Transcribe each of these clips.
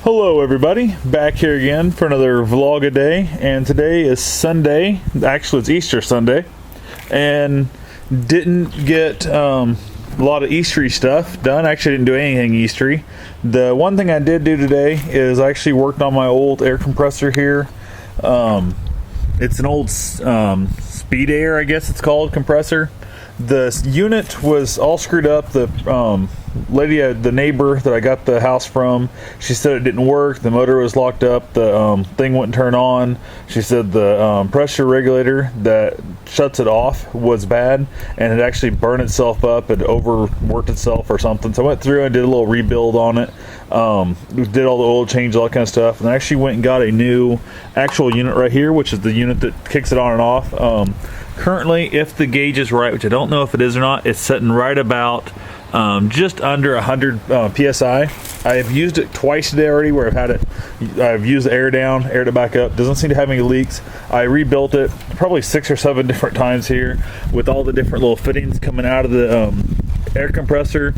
Hello everybody, back here again for another vlog a day, and today is Sunday. Actually it's Easter Sunday, and didn't get a lot of Eastery stuff done. Actually didn't do anything Eastery. The one thing I did do today is I actually worked on my old air compressor here. It's an old speed air, I guess it's called, compressor. The unit was all screwed up. The lady, the neighbor that I got the house from, she said it didn't work. The motor was locked up. The thing wouldn't turn on. She said the pressure regulator that shuts it off was bad, and it actually burned itself up. It overworked itself or something. So I went through and did a little rebuild on it. Did all the oil change, all that kind of stuff, and I actually went and got a new actual unit right here, which is the unit that kicks it on and off. Currently, if the gauge is right, which I don't know if it is or not, it's sitting right about just under 100 psi. I have used it twice today already, where I've used the air down, aired it back up. Doesn't seem to have any leaks. I rebuilt it probably 6 or 7 different times here with all the different little fittings coming out of the air compressor.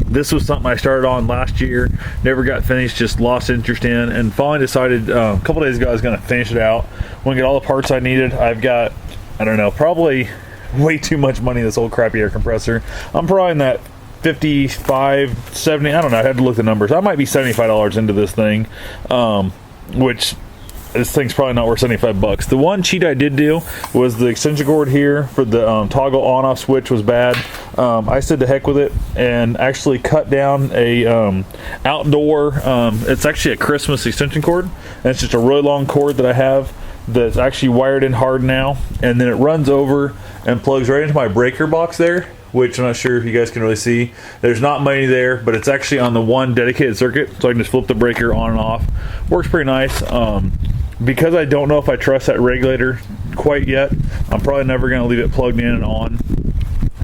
This was something I started on last year, never got finished, just lost interest in, and finally decided a couple days ago I was going to finish it out. Want to get all the parts I needed. I've got, I don't know, probably way too much money in this old crappy air compressor. I'm probably in that 55, 70, I don't know, I had to look the numbers. I might be $75 into this thing, which this thing's probably not worth 75 bucks. The one cheat I did do was the extension cord here for the toggle on off switch was bad. I said to heck with it and actually cut down a outdoor, it's actually a Christmas extension cord, and it's just a really long cord that I have that's actually wired in hard now, and then it runs over and plugs right into my breaker box there, which I'm not sure if you guys can really see. There's not many there, but it's actually on the one dedicated circuit, so I can just flip the breaker on and off. Works pretty nice. Because I don't know if I trust that regulator quite yet, I'm probably never going to leave it plugged in and on.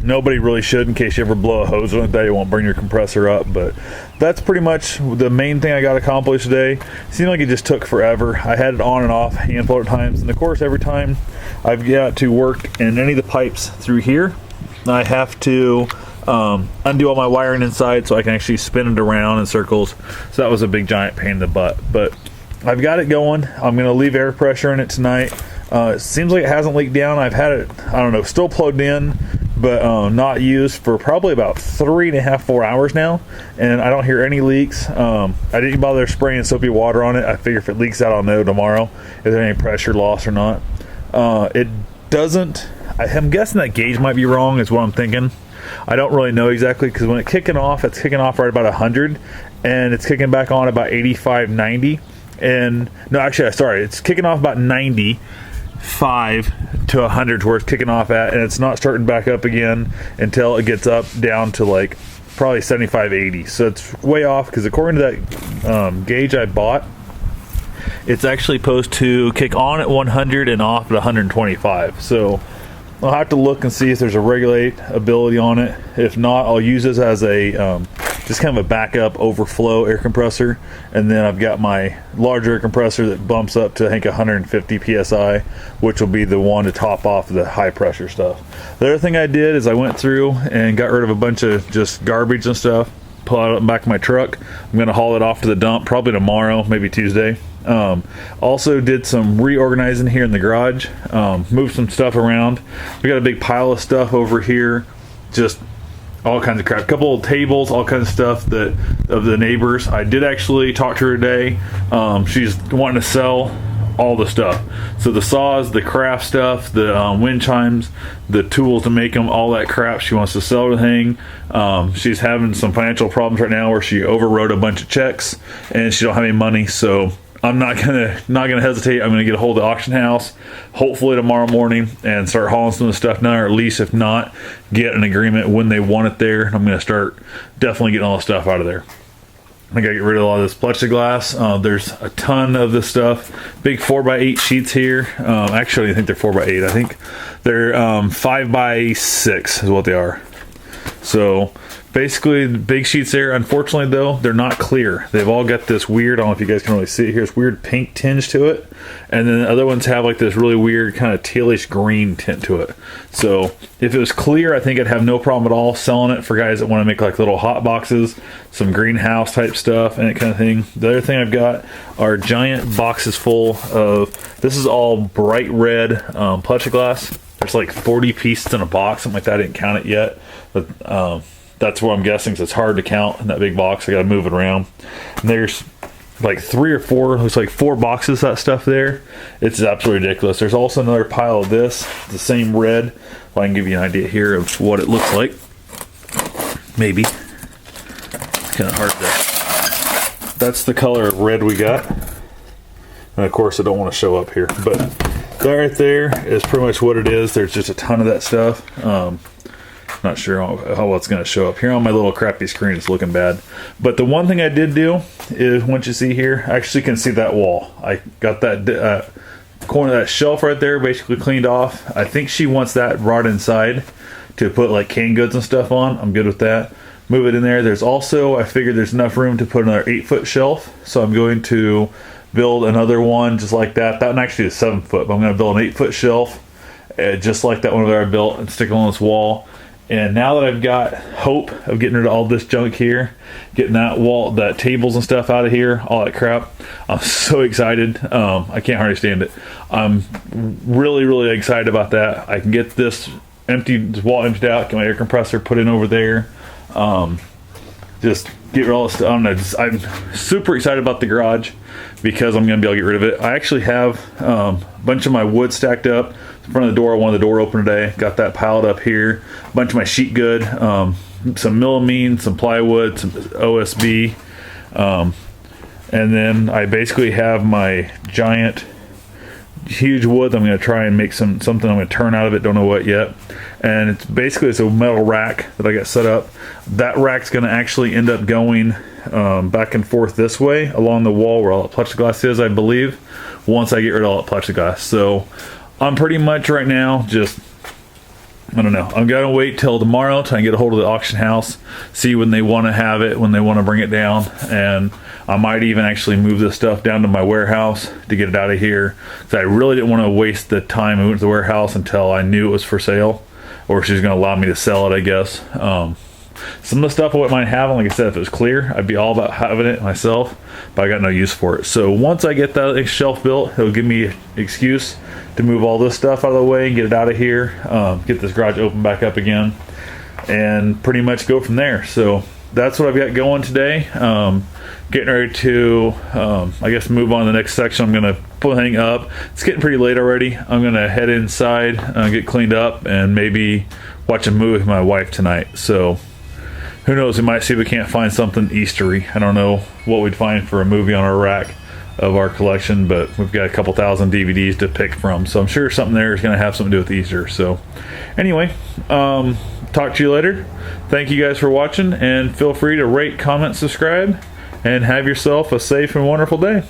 Nobody really should, in case you ever blow a hose like that. It won't burn your compressor up. But that's pretty much the main thing I got accomplished today. Seemed like it just took forever. I had it on and off a handful of times, and of course every time I've got to work in any of the pipes through here, I have to undo all my wiring inside so I can actually spin it around in circles. So that was a big giant pain in the butt, but I've got it going. I'm going to leave air pressure in it tonight. It seems like it hasn't leaked down. I've had it, I don't know, still plugged in, but not used for probably about 3.5, 4 hours now, and I don't hear any leaks. I didn't bother spraying soapy water on it. I figure if it leaks out, I'll know tomorrow if there's any pressure loss or not. It doesn't, I'm guessing that gauge might be wrong is what I'm thinking. I don't really know exactly, because when it's kicking off right about 100, and it's kicking back on about 85, 90. And no, actually, sorry, it's kicking off about 95 to 100 to where it's kicking off at, and it's not starting back up again until it gets up down to like probably 75, 80. So it's way off, because according to that gauge I bought, it's actually supposed to kick on at 100 and off at 125. So I'll have to look and see if there's a regulate ability on it. If not, I'll use this as a just kind of a backup overflow air compressor, and then I've got my larger air compressor that bumps up to I think 150 psi, which will be the one to top off the high pressure stuff. The other thing I did is I went through and got rid of a bunch of just garbage and stuff, pull it out in the back of my truck. I'm going to haul it off to the dump probably tomorrow, maybe Tuesday. Also did some reorganizing here in the garage, moved some stuff around. We got a big pile of stuff over here, just all kinds of crap, a couple of tables, all kinds of stuff that of the neighbors. I did actually talk to her today. She's wanting to sell all the stuff, so the saws, the craft stuff, the wind chimes, the tools to make them, all that crap. She wants to sell everything. She's having some financial problems right now where she overwrote a bunch of checks and she don't have any money, so I'm not gonna hesitate. I'm gonna get a hold of the auction house hopefully tomorrow morning and start hauling some of the stuff down, or at least if not, get an agreement when they want it there. I'm gonna start definitely getting all the stuff out of there. I gotta get rid of all this plexiglass. There's a ton of this stuff. Big 4x8 sheets here. Actually, I think they're 4x8. I think they're 5x6 is what they are. So basically the big sheets there, unfortunately though, they're not clear. They've all got this weird, I don't know if you guys can really see it here, this weird pink tinge to it. And then the other ones have like this really weird kind of tealish green tint to it. So if it was clear, I think I'd have no problem at all selling it for guys that want to make like little hot boxes, some greenhouse type stuff and that kind of thing. The other thing I've got are giant boxes full of, this is all bright red plexiglass. There's like 40 pieces in a box, something like that. I didn't count it yet, but that's what I'm guessing, because it's hard to count in that big box. I gotta move it around. And there's like 3 or 4, looks like 4 boxes of that stuff there. It's absolutely ridiculous. There's also another pile of this, the same red. Well, I can give you an idea here of what it looks like. Maybe. It's kind of hard to, that's the color of red we got. And of course I don't want to show up here, but that right there is pretty much what it is. There's just a ton of that stuff. Not sure how well it's going to show up here on my little crappy screen. It's looking bad, but the one thing I did do is, once you see here, I actually can see that wall. I got that corner of that shelf right there basically cleaned off. I think she wants that brought inside to put like canned goods and stuff on. I'm good with that. Move it in there. There's also, I figured there's enough room to put another 8-foot shelf, so I'm going to build another one just like that. That one actually is 7 foot, but I'm going to build an 8-foot shelf just like that one that I built and stick it on this wall. And now that I've got hope of getting rid of all this junk here, getting that wall, that tables and stuff out of here, all that crap, I'm so excited. I can't hardly stand it. I'm really excited about that. I can get this wall emptied out, get my air compressor put in over there. Just get rid of all this stuff. I don't know, I'm super excited about the garage because I'm going to be able to get rid of it. I actually have a bunch of my wood stacked up in front of the door. I wanted the door open today. Got that piled up here. A bunch of my sheet good, some melamine, some plywood, some OSB. And then I basically have my giant, huge wood. I'm going to try and make something I'm going to turn out of it. Don't know what yet. And it's basically, it's a metal rack that I got set up. That rack's going to actually end up going back and forth this way along the wall where all the plexiglass is, I believe, once I get rid of all that plexiglass. So I'm pretty much right now just, I don't know, I'm gonna wait till tomorrow to get a hold of the auction house, see when they want to have it, when they want to bring it down, and I might even actually move this stuff down to my warehouse to get it out of here, because I really didn't want to waste the time moving to the warehouse until I knew it was for sale, or she's going to allow me to sell it, I guess. Some of the stuff I wouldn't mind having, like I said, if it was clear, I'd be all about having it myself, but I got no use for it. So once I get that shelf built, it'll give me an excuse to move all this stuff out of the way and get it out of here, get this garage open back up again, and pretty much go from there. So that's what I've got going today. Getting ready to, I guess, move on to the next section. I'm going to put hang up. It's getting pretty late already. I'm going to head inside, get cleaned up, and maybe watch a movie with my wife tonight. So who knows, we might see if we can't find something Eastery. I don't know what we'd find for a movie on our rack of our collection, but we've got a couple thousand DVDs to pick from, so I'm sure something there is going to have something to do with Easter. So anyway, talk to you later. Thank you guys for watching, and feel free to rate, comment, subscribe, and have yourself a safe and wonderful day.